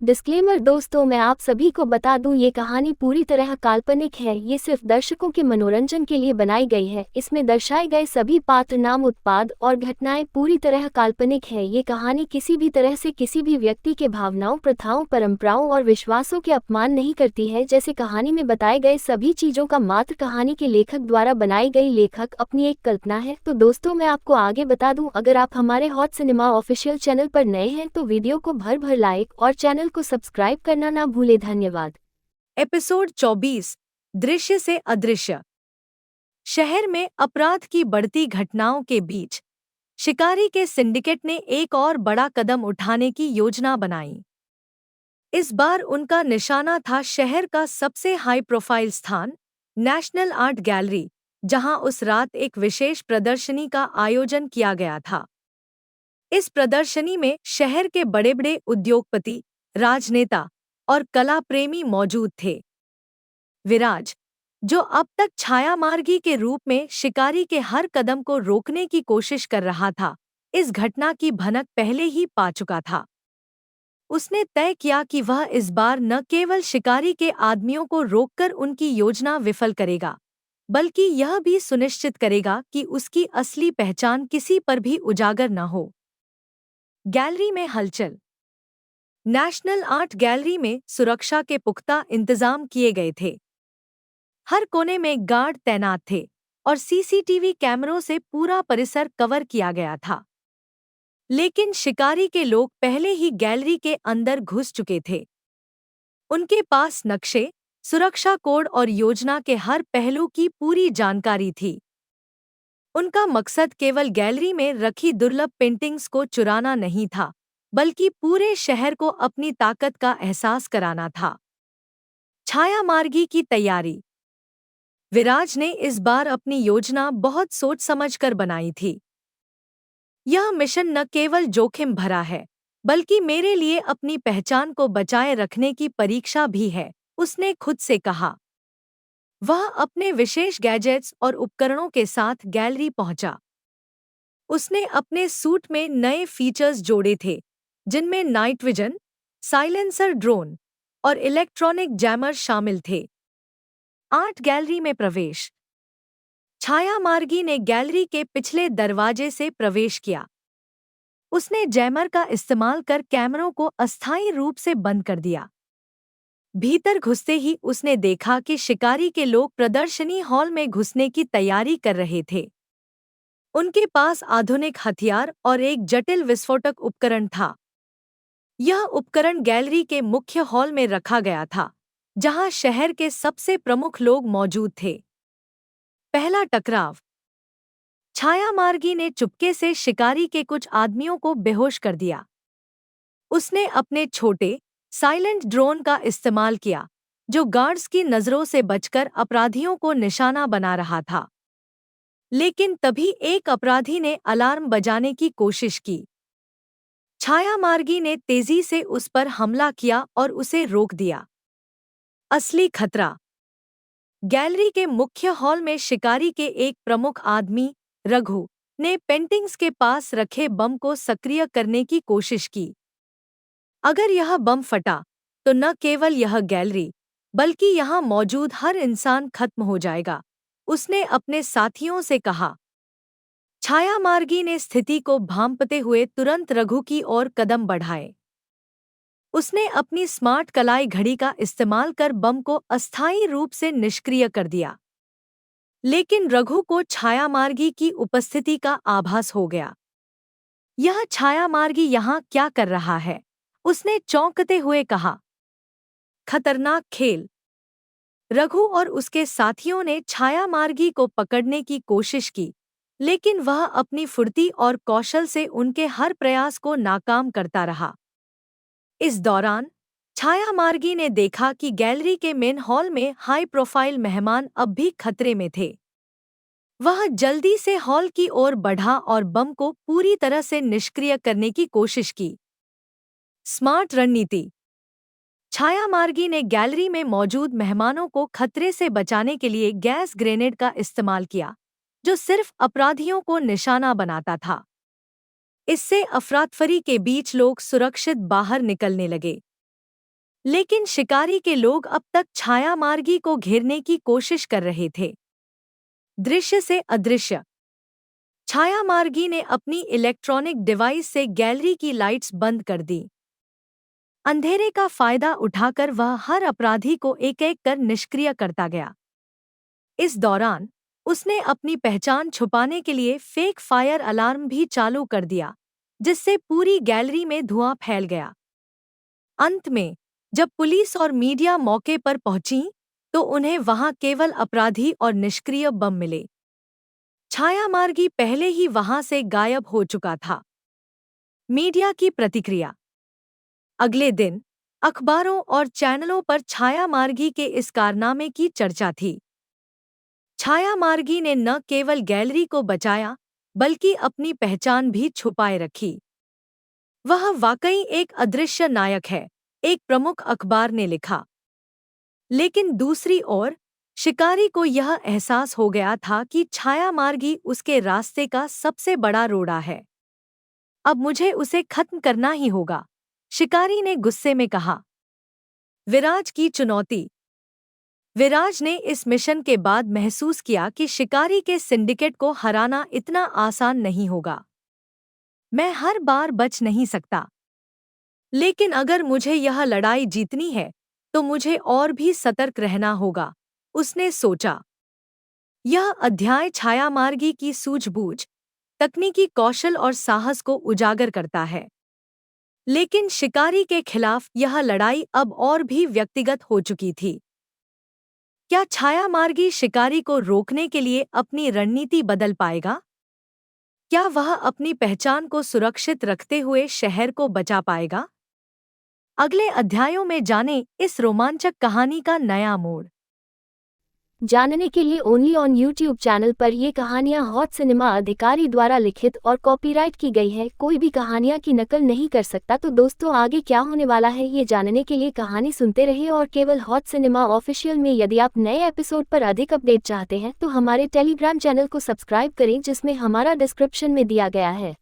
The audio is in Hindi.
डिस्क्लेमर दोस्तों, मैं आप सभी को बता दूं, ये कहानी पूरी तरह काल्पनिक है। ये सिर्फ दर्शकों के मनोरंजन के लिए बनाई गई है। इसमें दर्शाए गए सभी पात्र, नाम, उत्पाद और घटनाएं पूरी तरह काल्पनिक है। ये कहानी किसी भी तरह से किसी भी व्यक्ति के भावनाओं, प्रथाओं, परंपराओं और विश्वासों के अपमान नहीं करती है। जैसे कहानी में बताए गए सभी चीजों का मात्र कहानी के लेखक द्वारा बनाई गई लेखक अपनी एक कल्पना है। तो दोस्तों, मैं आपको आगे बता दूं, अगर आप हमारे हॉट सिनेमा ऑफिशियल चैनल पर नए हैं तो वीडियो को भर भर लाइक और चैनल को सब्सक्राइब करना ना भूले। धन्यवाद। एपिसोड 24 दृश्य से अदृश्य। शहर में अपराध की बढ़ती घटनाओं के बीच शिकारी के सिंडिकेट ने एक और बड़ा कदम उठाने की योजना बनाई। इस बार उनका निशाना था शहर का सबसे हाई प्रोफाइल स्थान, नेशनल आर्ट गैलरी, जहां उस रात एक विशेष प्रदर्शनी का आयोजन किया गया था। इस प्रदर्शनी में शहर के बड़े-बड़े उद्योगपति, राजनेता और कला प्रेमी मौजूद थे। विराज, जो अब तक छायामार्गी के रूप में शिकारी के हर कदम को रोकने की कोशिश कर रहा था, इस घटना की भनक पहले ही पा चुका था। उसने तय किया कि वह इस बार न केवल शिकारी के आदमियों को रोककर उनकी योजना विफल करेगा, बल्कि यह भी सुनिश्चित करेगा कि उसकी असली पहचान किसी पर भी उजागर न हो। गैलरी में हलचल। नेशनल आर्ट गैलरी में सुरक्षा के पुख्ता इंतजाम किए गए थे। हर कोने में गार्ड तैनात थे और सीसीटीवी कैमरों से पूरा परिसर कवर किया गया था। लेकिन शिकारी के लोग पहले ही गैलरी के अंदर घुस चुके थे। उनके पास नक्शे, सुरक्षा कोड और योजना के हर पहलू की पूरी जानकारी थी। उनका मकसद केवल गैलरी में रखी दुर्लभ पेंटिंग्स को चुराना नहीं था, बल्कि पूरे शहर को अपनी ताकत का एहसास कराना था। छायामार्गी की तैयारी। विराज ने इस बार अपनी योजना बहुत सोच समझकर बनाई थी। यह मिशन न केवल जोखिम भरा है, बल्कि मेरे लिए अपनी पहचान को बचाए रखने की परीक्षा भी है, उसने खुद से कहा। वह अपने विशेष गैजेट्स और उपकरणों के साथ गैलरी पहुंचा। उसने अपने सूट में नए फीचर्स जोड़े थे, जिनमें नाइट विजन, साइलेंसर ड्रोन और इलेक्ट्रॉनिक जैमर शामिल थे। आर्ट गैलरी में प्रवेश। छायामार्गी ने गैलरी के पिछले दरवाजे से प्रवेश किया। उसने जैमर का इस्तेमाल कर कैमरों को अस्थायी रूप से बंद कर दिया। भीतर घुसते ही उसने देखा कि शिकारी के लोग प्रदर्शनी हॉल में घुसने की तैयारी कर रहे थे। उनके पास आधुनिक हथियार और एक जटिल विस्फोटक उपकरण था। यह उपकरण गैलरी के मुख्य हॉल में रखा गया था, जहां शहर के सबसे प्रमुख लोग मौजूद थे। पहला टकराव। छायामार्गी ने चुपके से शिकारी के कुछ आदमियों को बेहोश कर दिया। उसने अपने छोटे, साइलेंट ड्रोन का इस्तेमाल किया, जो गार्ड्स की नज़रों से बचकर अपराधियों को निशाना बना रहा था। लेकिन तभी एक अपराधी ने अलार्म बजाने की कोशिश की। छायामार्गी ने तेजी से उस पर हमला किया और उसे रोक दिया। असली खतरा। गैलरी के मुख्य हॉल में शिकारी के एक प्रमुख आदमी, रघु, ने पेंटिंग्स के पास रखे बम को सक्रिय करने की कोशिश की। अगर यह बम फटा, तो न केवल यह गैलरी, बल्कि यहाँ मौजूद हर इंसान खत्म हो जाएगा, उसने अपने साथियों से कहा। छायामार्गी ने स्थिति को भांपते हुए तुरंत रघु की ओर कदम बढ़ाए। उसने अपनी स्मार्ट कलाई घड़ी का इस्तेमाल कर बम को अस्थायी रूप से निष्क्रिय कर दिया। लेकिन रघु को छायामार्गी की उपस्थिति का आभास हो गया। यह छायामार्गी यहाँ क्या कर रहा है? उसने चौंकते हुए कहा। खतरनाक खेल। रघु और उसके साथियों ने छायामार्गी को पकड़ने की कोशिश की, लेकिन वह अपनी फुर्ती और कौशल से उनके हर प्रयास को नाकाम करता रहा। इस दौरान छायामार्गी ने देखा कि गैलरी के मेन हॉल में हाई प्रोफाइल मेहमान अब भी खतरे में थे। वह जल्दी से हॉल की ओर बढ़ा और बम को पूरी तरह से निष्क्रिय करने की कोशिश की। स्मार्ट रणनीति। छायामार्गी ने गैलरी में मौजूद मेहमानों को खतरे से बचाने के लिए गैस ग्रेनेड का इस्तेमाल किया, जो सिर्फ अपराधियों को निशाना बनाता था। इससे अफरातफरी के बीच लोग सुरक्षित बाहर निकलने लगे। लेकिन शिकारी के लोग अब तक छायामार्गी को घेरने की कोशिश कर रहे थे। दृश्य से अदृश्य। छायामार्गी ने अपनी इलेक्ट्रॉनिक डिवाइस से गैलरी की लाइट्स बंद कर दी। अंधेरे का फायदा उठाकर वह हर अपराधी को एक-एक कर निष्क्रिय करता गया। इस दौरान उसने अपनी पहचान छुपाने के लिए फेक फायर अलार्म भी चालू कर दिया, जिससे पूरी गैलरी में धुआं फैल गया। अंत में जब पुलिस और मीडिया मौके पर पहुंची, तो उन्हें वहां केवल अपराधी और निष्क्रिय बम मिले। छायामार्गी पहले ही वहां से गायब हो चुका था। मीडिया की प्रतिक्रिया। अगले दिन अखबारों और चैनलों पर छायामार्गी के इस कारनामे की चर्चा थी। छायामार्गी ने न केवल गैलरी को बचाया, बल्कि अपनी पहचान भी छुपाए रखी। वह वाकई एक अदृश्य नायक है, एक प्रमुख अखबार ने लिखा। लेकिन दूसरी ओर शिकारी को यह एहसास हो गया था कि छायामार्गी उसके रास्ते का सबसे बड़ा रोड़ा है। अब मुझे उसे खत्म करना ही होगा, शिकारी ने गुस्से में कहा। विराज की चुनौती। विराज ने इस मिशन के बाद महसूस किया कि शिकारी के सिंडिकेट को हराना इतना आसान नहीं होगा। मैं हर बार बच नहीं सकता, लेकिन अगर मुझे यह लड़ाई जीतनी है तो मुझे और भी सतर्क रहना होगा, उसने सोचा। यह अध्याय छायामार्गी की सूझबूझ, तकनीकी कौशल और साहस को उजागर करता है। लेकिन शिकारी के खिलाफ यह लड़ाई अब और भी व्यक्तिगत हो चुकी थी। क्या छायामार्गी शिकारी को रोकने के लिए अपनी रणनीति बदल पाएगा? क्या वह अपनी पहचान को सुरक्षित रखते हुए शहर को बचा पाएगा? अगले अध्यायों में जानें इस रोमांचक कहानी का नया मोड़। जानने के लिए ओनली ऑन यूट्यूब चैनल पर ये कहानियाँ हॉट सिनेमा अधिकारी द्वारा लिखित और कॉपीराइट की गई है। कोई भी कहानियाँ की नकल नहीं कर सकता। तो दोस्तों, आगे क्या होने वाला है ये जानने के लिए कहानी सुनते रहिए और केवल हॉट सिनेमा ऑफिशियल में यदि आप नए एपिसोड पर अधिक अपडेट चाहते हैं तो हमारे टेलीग्राम चैनल को सब्सक्राइब करें, जिसमें हमारा डिस्क्रिप्शन में दिया गया है।